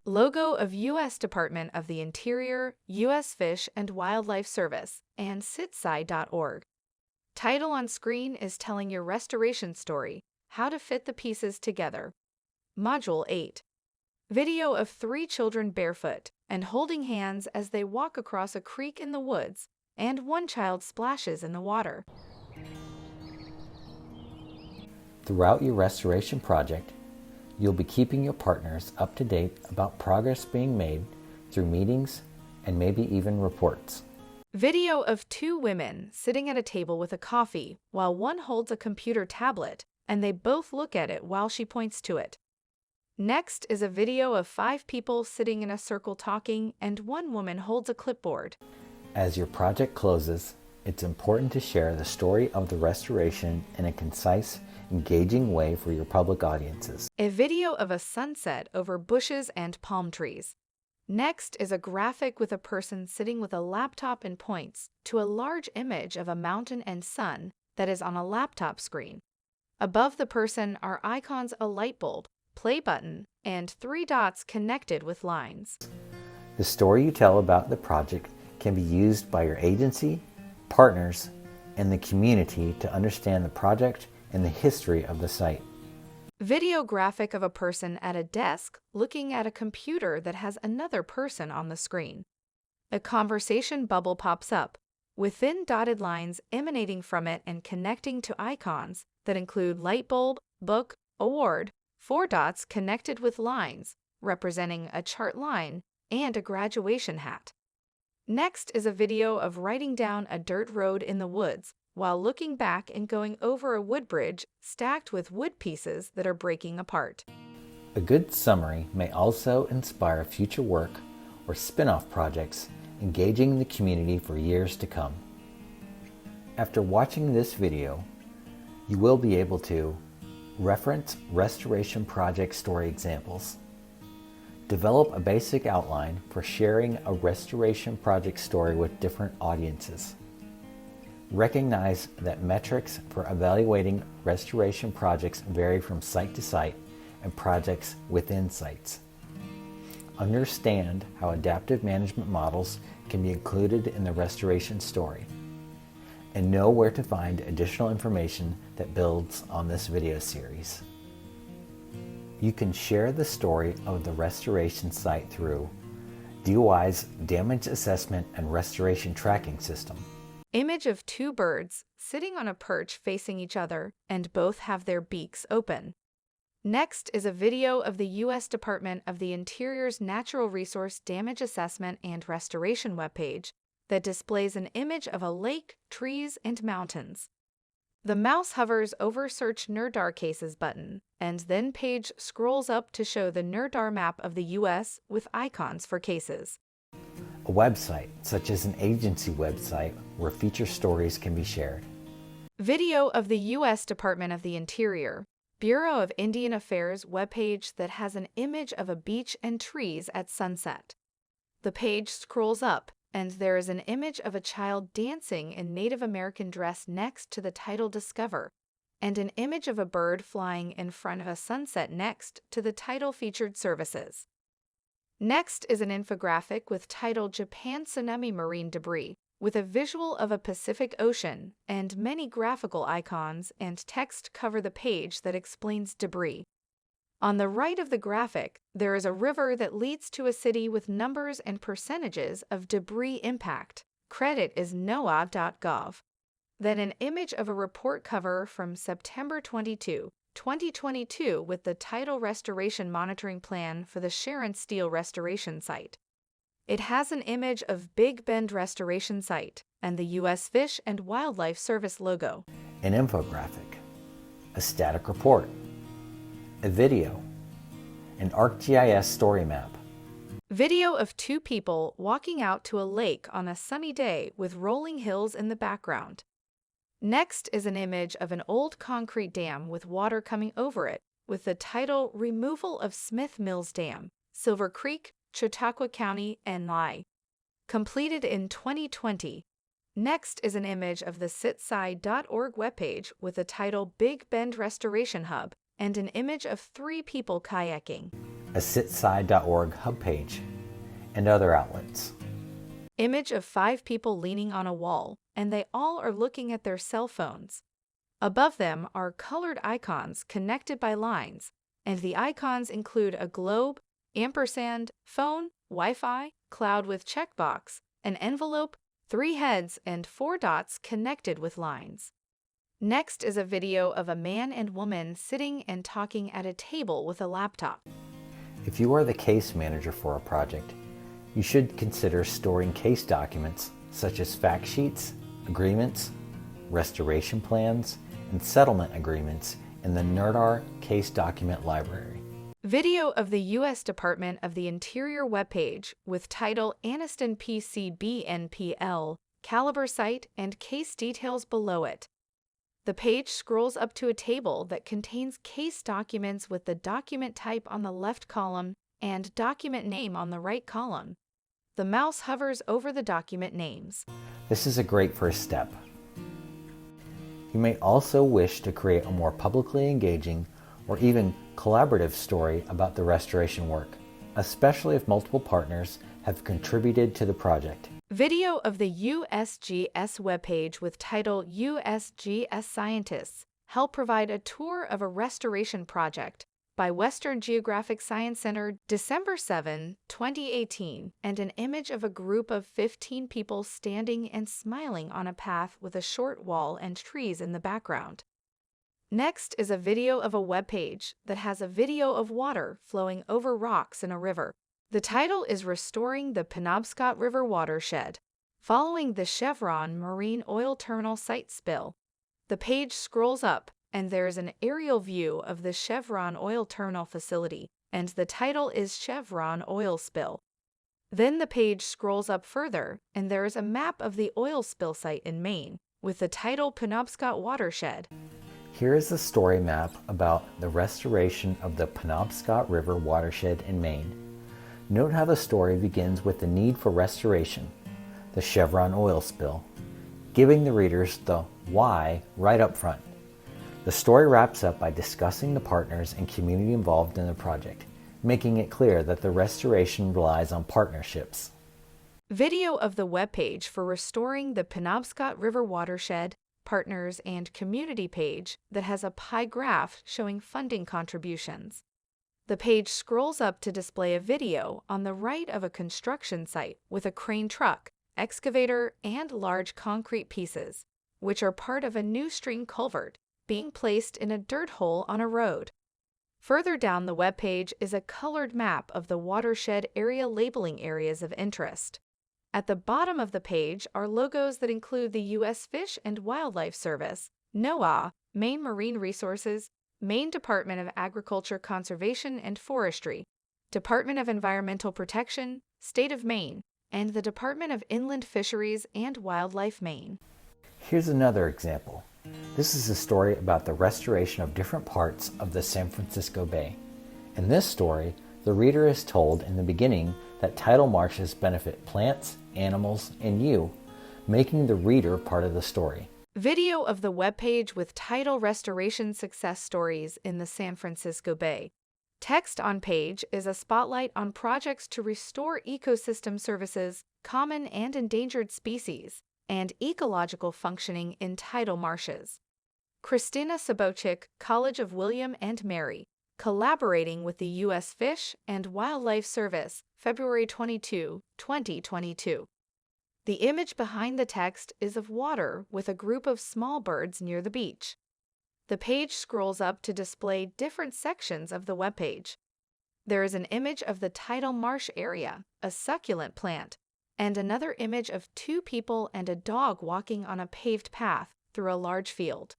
Logo of U.S. Department of the Interior, U.S. Fish and Wildlife Service, and citsci.org. Title on screen is telling your restoration story, how to fit the pieces together. Module 8. Video of 3 children barefoot and holding hands as they walk across a creek in the woods, and one child splashes in the water. Throughout your restoration project, you'll be keeping your partners up to date about progress being made through meetings and maybe even reports. Video of 2 women sitting at a table with a coffee while one holds a computer tablet and they both look at it while she points to it. Next is a video of 5 people sitting in a circle talking and one woman holds a clipboard. As your project closes, it's important to share the story of the restoration in a concise, engaging way for your public audiences. A video of a sunset over bushes and palm trees. Next is a graphic with a person sitting with a laptop and points to a large image of a mountain and sun that is on a laptop screen. Above the person are icons, a light bulb, play button, and 3 dots connected with lines. The story you tell about the project can be used by your agency, partners, and the community to understand the project and the history of the site. Video graphic of a person at a desk looking at a computer that has another person on the screen. A conversation bubble pops up, with thin dotted lines emanating from it and connecting to icons that include light bulb, book, award, 4 dots connected with lines, representing a chart line, and a graduation hat. Next is a video of riding down a dirt road in the woods, while looking back and going over a wood bridge stacked with wood pieces that are breaking apart. A good summary may also inspire future work or spin-off projects engaging the community for years to come. After watching this video, you will be able to reference restoration project story examples, develop a basic outline for sharing a restoration project story with different audiences, recognize that metrics for evaluating restoration projects vary from site to site and projects within sites. Understand how adaptive management models can be included in the restoration story. And know where to find additional information that builds on this video series. You can share the story of the restoration site through DOI's Damage Assessment and Restoration Tracking System. Image of 2 birds sitting on a perch facing each other and both have their beaks open. Next is a video of the U.S. Department of the Interior's Natural Resource Damage Assessment and Restoration webpage that displays an image of a lake, trees, and mountains. The mouse hovers over Search NRDAR Cases button, and then page scrolls up to show the NRDAR map of the U.S. with icons for cases. A website, such as an agency website where feature stories can be shared. Video of the U.S. Department of the Interior, Bureau of Indian Affairs webpage that has an image of a beach and trees at sunset. The page scrolls up, and there is an image of a child dancing in Native American dress next to the title Discover, and an image of a bird flying in front of a sunset next to the title Featured Services. Next is an infographic with title Japan Tsunami Marine Debris, with a visual of a Pacific Ocean, and many graphical icons and text cover the page that explains debris. On the right of the graphic, there is a river that leads to a city with numbers and percentages of debris impact. Credit is NOAA.gov. Then an image of a report cover from September 22, 2022 with the title Restoration Monitoring Plan for the Sharon Steel Restoration Site. It has an image of Big Bend Restoration Site and the U.S. Fish and Wildlife Service logo. An infographic, a static report, a video, an ArcGIS story map. Video of 2 people walking out to a lake on a sunny day with rolling hills in the background. Next is an image of an old concrete dam with water coming over it, with the title Removal of Smith Mills Dam, Silver Creek, Chautauqua County, NI. Completed in 2020. Next is an image of the citsci.org webpage with the title Big Bend Restoration Hub and an image of 3 people kayaking. a citsci.org hub page, and other outlets. Image of 5 people leaning on a wall, and they all are looking at their cell phones. Above them are colored icons connected by lines, and the icons include a globe, ampersand, phone, Wi-Fi, cloud with checkbox, an envelope, 3 heads, and 4 dots connected with lines. Next is a video of a man and woman sitting and talking at a table with a laptop. If you are the case manager for a project, you should consider storing case documents such as fact sheets, agreements, restoration plans, and settlement agreements in the NRDAR case document library. Video of the U.S. Department of the Interior webpage with title Anniston PCB-NPL, caliber site, and case details below it. The page scrolls up to a table that contains case documents with the document type on the left column and document name on the right column. The mouse hovers over the document names. This is a great first step. You may also wish to create a more publicly engaging or even collaborative story about the restoration work, especially if multiple partners have contributed to the project. Video of the USGS webpage with title USGS Scientists help provide a tour of a restoration project by Western Geographic Science Center, December 7, 2018, and an image of a group of 15 people standing and smiling on a path with a short wall and trees in the background. Next is a video of a webpage that has a video of water flowing over rocks in a river. The title is Restoring the Penobscot River Watershed, following the Chevron Marine Oil Terminal site spill. The page scrolls up, and there is an aerial view of the Chevron Oil Terminal facility, and the title is Chevron Oil Spill. Then the page scrolls up further, and there is a map of the oil spill site in Maine, with the title Penobscot Watershed. Here is a story map about the restoration of the Penobscot River watershed in Maine. Note how the story begins with the need for restoration, the Chevron oil spill, giving the readers the why right up front. The story wraps up by discussing the partners and community involved in the project, making it clear that the restoration relies on partnerships. Video of the webpage for Restoring the Penobscot River Watershed, Partners and Community page that has a pie graph showing funding contributions. The page scrolls up to display a video on the right of a construction site with a crane truck, excavator, and large concrete pieces, which are part of a new stream culvert being placed in a dirt hole on a road. Further down the webpage is a colored map of the watershed area labeling areas of interest. At the bottom of the page are logos that include the U.S. Fish and Wildlife Service, NOAA, Maine Marine Resources, Maine Department of Agriculture, Conservation and Forestry, Department of Environmental Protection, State of Maine, and the Department of Inland Fisheries and Wildlife Maine. Here's another example. This is a story about the restoration of different parts of the San Francisco Bay. In this story, the reader is told in the beginning that tidal marshes benefit plants, animals, and you, making the reader part of the story. Video of the webpage with title Restoration Success Stories in the San Francisco Bay. Text on page is a spotlight on projects to restore ecosystem services, common and endangered species, and ecological functioning in tidal marshes. Christina Sabochik, College of William and Mary, collaborating with the U.S. Fish and Wildlife Service, February 22, 2022. The image behind the text is of water with a group of small birds near the beach. The page scrolls up to display different sections of the webpage. There is an image of the tidal marsh area, a succulent plant, and another image of 2 people and a dog walking on a paved path through a large field.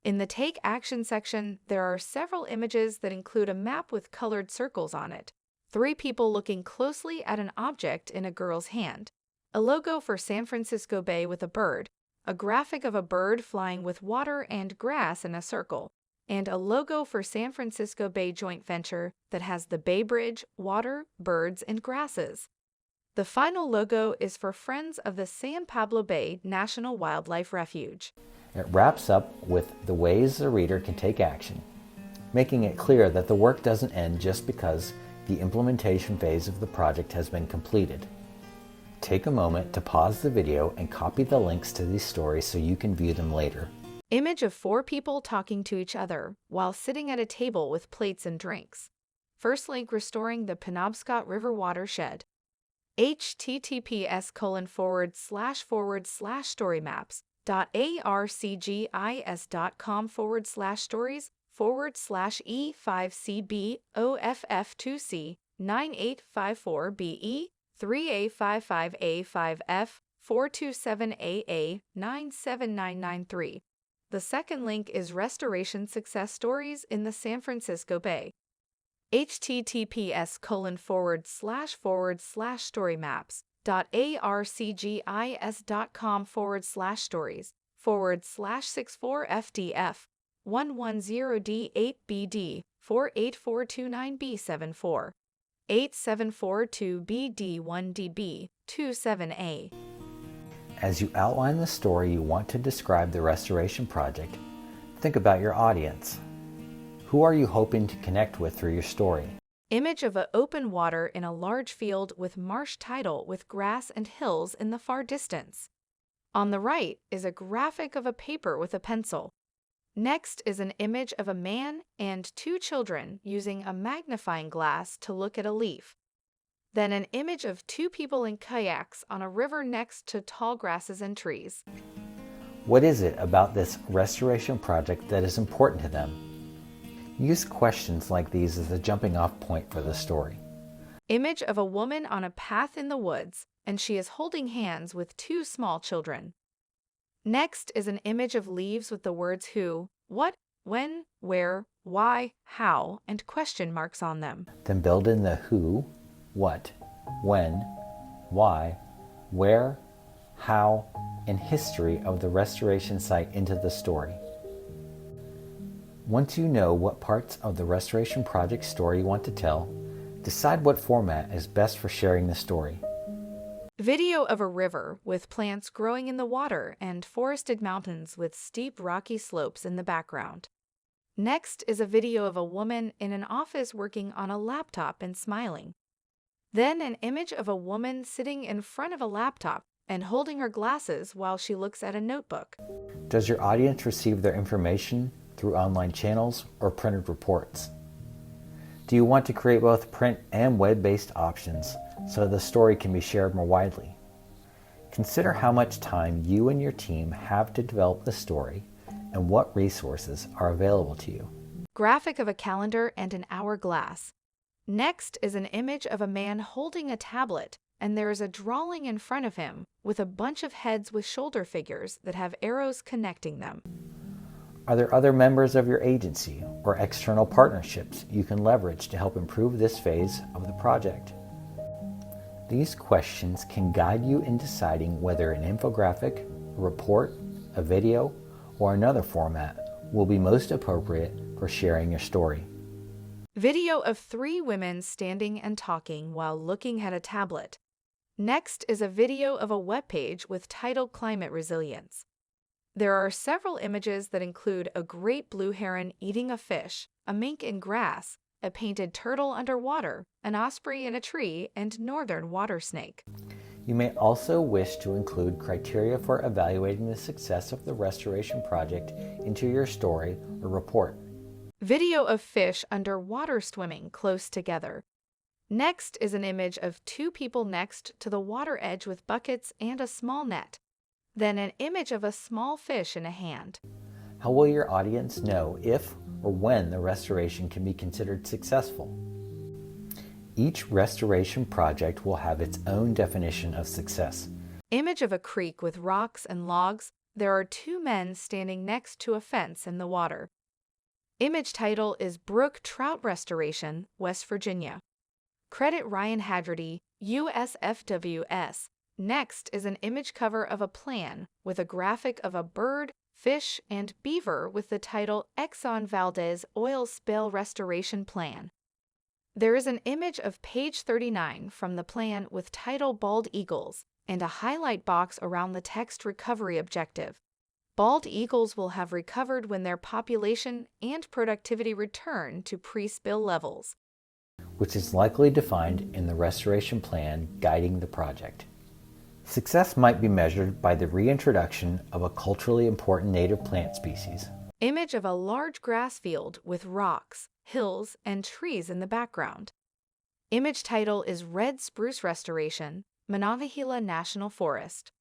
In the Take Action section, there are several images that include a map with colored circles on it, 3 people looking closely at an object in a girl's hand, a logo for San Francisco Bay with a bird, a graphic of a bird flying with water and grass in a circle, and a logo for San Francisco Bay Joint Venture that has the Bay Bridge, water, birds, and grasses. The final logo is for Friends of the San Pablo Bay National Wildlife Refuge. It wraps up with the ways the reader can take action, making it clear that the work doesn't end just because The implementation phase of the project has been completed. Take a moment to pause the video and copy the links to these stories so you can view them later. Image of 4 people talking to each other while sitting at a table with plates and drinks. First link, restoring the Penobscot River watershed. https://storymapes.arcgis.com/stories/E5CBOFF2C9854BE 3A55A5F 427AA97993. The second link is Restoration Success Stories in the San Francisco Bay. https://storymapes.arcgis.com/stories/64FDF 110D8BD 484297 8742BD1DB 27A. As you outline the story you want to describe the restoration project, think about your audience. Who are you hoping to connect with through your story? Image of open water in a large field with marsh title with grass and hills in the far distance. On the right is a graphic of a paper with a pencil. Next is an image of a man and 2 children using a magnifying glass to look at a leaf. Then an image of 2 people in kayaks on a river next to tall grasses and trees. What is it about this restoration project that is important to them? Use questions like these as a jumping off point for the story. Image of a woman on a path in the woods, and she is holding hands with 2 small children. Next is an image of leaves with the words who, what, when, where, why, how, and question marks on them. Then build in the who, what, when, why, where, how, and history of the restoration site into the story. Once you know what parts of the restoration project story you want to tell, decide what format is best for sharing the story. Video of a river with plants growing in the water and forested mountains with steep rocky slopes in the background. Next is a video of a woman in an office working on a laptop and smiling. Then an image of a woman sitting in front of a laptop and holding her glasses while she looks at a notebook. Does your audience receive their information through online channels or printed reports? Do you want to create both print and web-based options so the story can be shared more widely? Consider how much time you and your team have to develop the story and what resources are available to you. Graphic of a calendar and an hourglass. Next is an image of a man holding a tablet, and there is a drawing in front of him with a bunch of heads with shoulder figures that have arrows connecting them. Are there other members of your agency or external partnerships you can leverage to help improve this phase of the project? These questions can guide you in deciding whether an infographic, a report, a video, or another format will be most appropriate for sharing your story. Video of 3 women standing and talking while looking at a tablet. Next is a video of a webpage with title Climate Resilience. There are several images that include a great blue heron eating a fish, a mink in grass, a painted turtle underwater, an osprey in a tree, and northern water snake. You may also wish to include criteria for evaluating the success of the restoration project into your story or report. Video of fish underwater swimming close together. Next is an image of 2 people next to the water edge with buckets and a small net. Then an image of a small fish in a hand. How will your audience know if or when the restoration can be considered successful? Each restoration project will have its own definition of success. Image of a creek with rocks and logs. There are 2 men standing next to a fence in the water. Image title is Brook Trout Restoration, West Virginia. Credit Ryan Hagerty, USFWS. Next is an image cover of a plan with a graphic of a bird, fish, and beaver with the title Exxon Valdez Oil Spill Restoration Plan. There is an image of page 39 from the plan with title Bald Eagles and a highlight box around the text recovery objective. Bald eagles will have recovered when their population and productivity return to pre-spill levels. which is likely defined in the restoration plan guiding the project. Success might be measured by the reintroduction of a culturally important native plant species. Image of a large grass field with rocks, hills, and trees in the background. Image title is Red Spruce Restoration, Monongahela National Forest.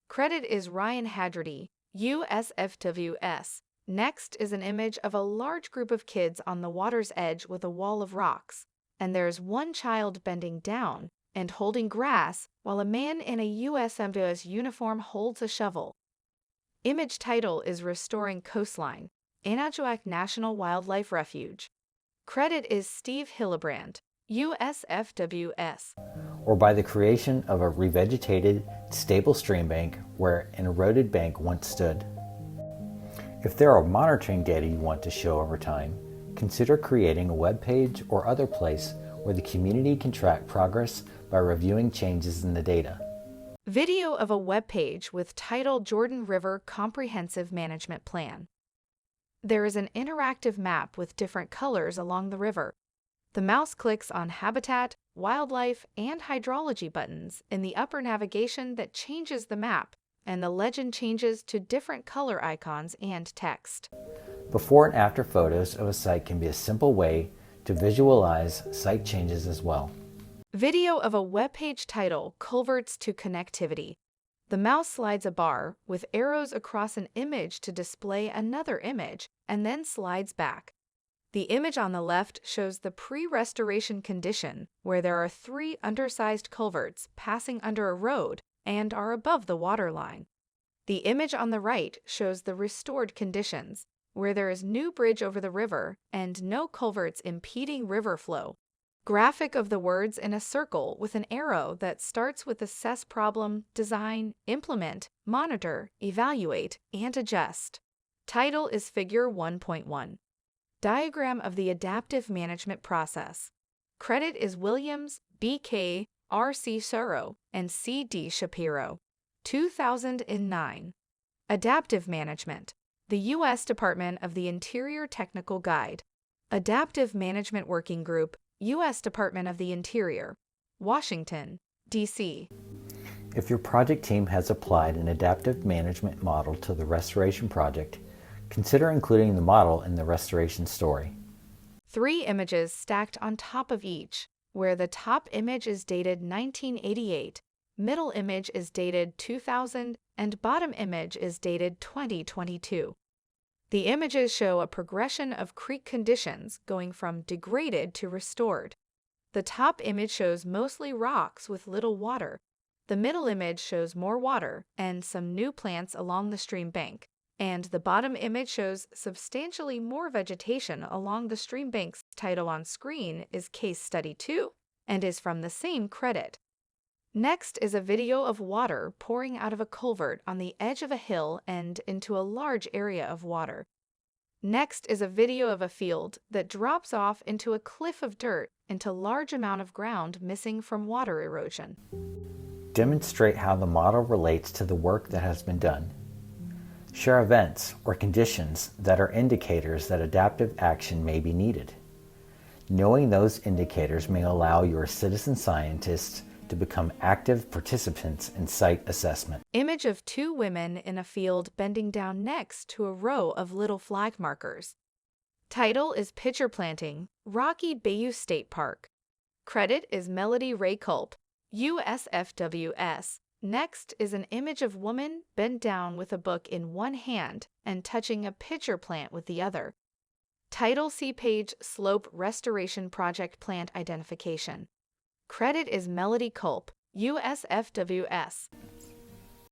Credit is Ryan Hagerty, USFWS. Next is an image of a large group of kids on the water's edge with a wall of rocks, and there's one child bending down and holding grass while a man in a USFWS uniform holds a shovel. Image title is Restoring Coastline, Anahuac National Wildlife Refuge. Credit is Steve Hillebrand, USFWS. Or by the creation of a revegetated, stable stream bank where an eroded bank once stood. If there are monitoring data you want to show over time, consider creating a web page or other place where the community can track progress by reviewing changes in the data. Video of a web page with title Jordan River Comprehensive Management Plan. There is an interactive map with different colors along the river. The mouse clicks on Habitat, Wildlife, and Hydrology buttons in the upper navigation that changes the map, and the legend changes to different color icons and text. Before and after photos of a site can be a simple way to visualize site changes as well. Video of a web page title Culverts to Connectivity. The mouse slides a bar with arrows across an image to display another image and then slides back. The image on the left shows the pre-restoration condition where there are 3 undersized culverts passing under a road and are above the water line. The image on the right shows the restored conditions where there is new bridge over the river and no culverts impeding river flow. Graphic of the words in a circle with an arrow that starts with assess problem, design, implement, monitor, evaluate, and adjust. Title is Figure 1.1. Diagram of the adaptive management process. Credit is Williams, B.K., R.C. Suro, and C.D. Shapiro. 2009. Adaptive Management. The U.S. Department of the Interior Technical Guide. Adaptive Management Working Group, U.S. Department of the Interior. Washington, D.C. If your project team has applied an adaptive management model to the restoration project, consider including the model in the restoration story. 3 images stacked on top of each, where the top image is dated 1988, middle image is dated 2000, and bottom image is dated 2022. The images show a progression of creek conditions going from degraded to restored. The top image shows mostly rocks with little water. The middle image shows more water and some new plants along the stream bank. And the bottom image shows substantially more vegetation along the stream bank's title on screen is Case Study 2 and is from the same credit. Next is a video of water pouring out of a culvert on the edge of a hill and into a large area of water. Next is a video of a field that drops off into a cliff of dirt into large amount of ground missing from water erosion. Demonstrate how the model relates to the work that has been done. Share events or conditions that are indicators that adaptive action may be needed. Knowing those indicators may allow your citizen scientists to become active participants in site assessment. Image of 2 women in a field bending down next to a row of little flag markers. Title is Pitcher Planting, Rocky Bayou State Park. Credit is Melody Ray Culp, USFWS. Next is an image of woman bent down with a book in one hand and touching a pitcher plant with the other. Title see page Slope Restoration Project Plant Identification. Credit is Melody Culp, USFWS.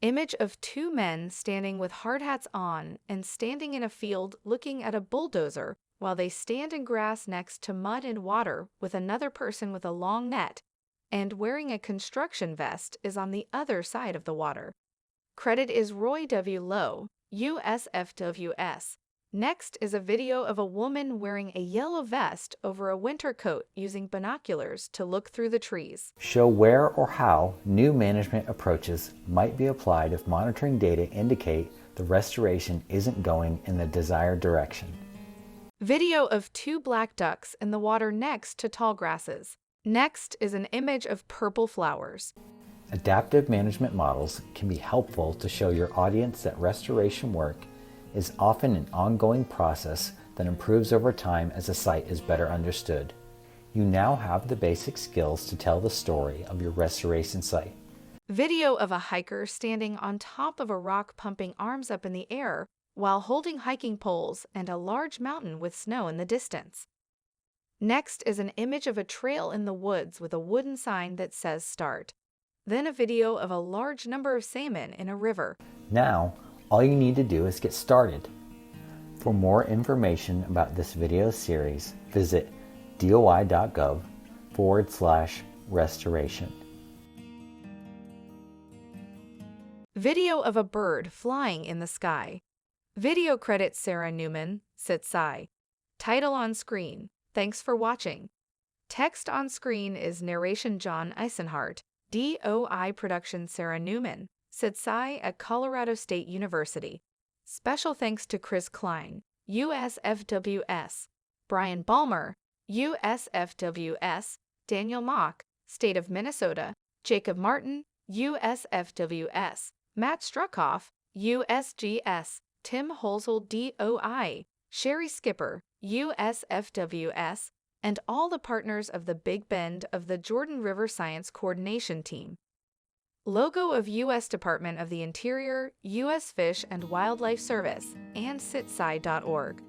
Image of 2 men standing with hard hats on and standing in a field looking at a bulldozer while they stand in grass next to mud and water with another person with a long net and wearing a construction vest is on the other side of the water. Credit is Roy W. Lowe, USFWS. Next is a video of a woman wearing a yellow vest over a winter coat using binoculars to look through the trees. Show where or how new management approaches might be applied if monitoring data indicate the restoration isn't going in the desired direction. Video of 2 black ducks in the water next to tall grasses. Next is an image of purple flowers. Adaptive management models can be helpful to show your audience that restoration work is often an ongoing process that improves over time as a site is better understood. You now have the basic skills to tell the story of your restoration site. Video of a hiker standing on top of a rock pumping arms up in the air while holding hiking poles and a large mountain with snow in the distance. Next is an image of a trail in the woods with a wooden sign that says start. Then a video of a large number of salmon in a river. Now, all you need to do is get started. For more information about this video series, visit doi.gov/restoration. Video of a bird flying in the sky. Video credits Sarah Newman, SITSI. Title on screen. Thanks for watching. Text on screen is narration John Eisenhart, DOI production Sarah Newman, SITSI at Colorado State University. Special thanks to Chris Klein, USFWS, Brian Balmer, USFWS, Daniel Mock, State of Minnesota, Jacob Martin, USFWS, Matt Struckhoff, USGS, Tim Holzel DOI, Sherry Skipper, USFWS, and all the partners of the Big Bend of the Jordan River Science Coordination Team. Logo of U.S. Department of the Interior, U.S. Fish and Wildlife Service, and sitsi.org.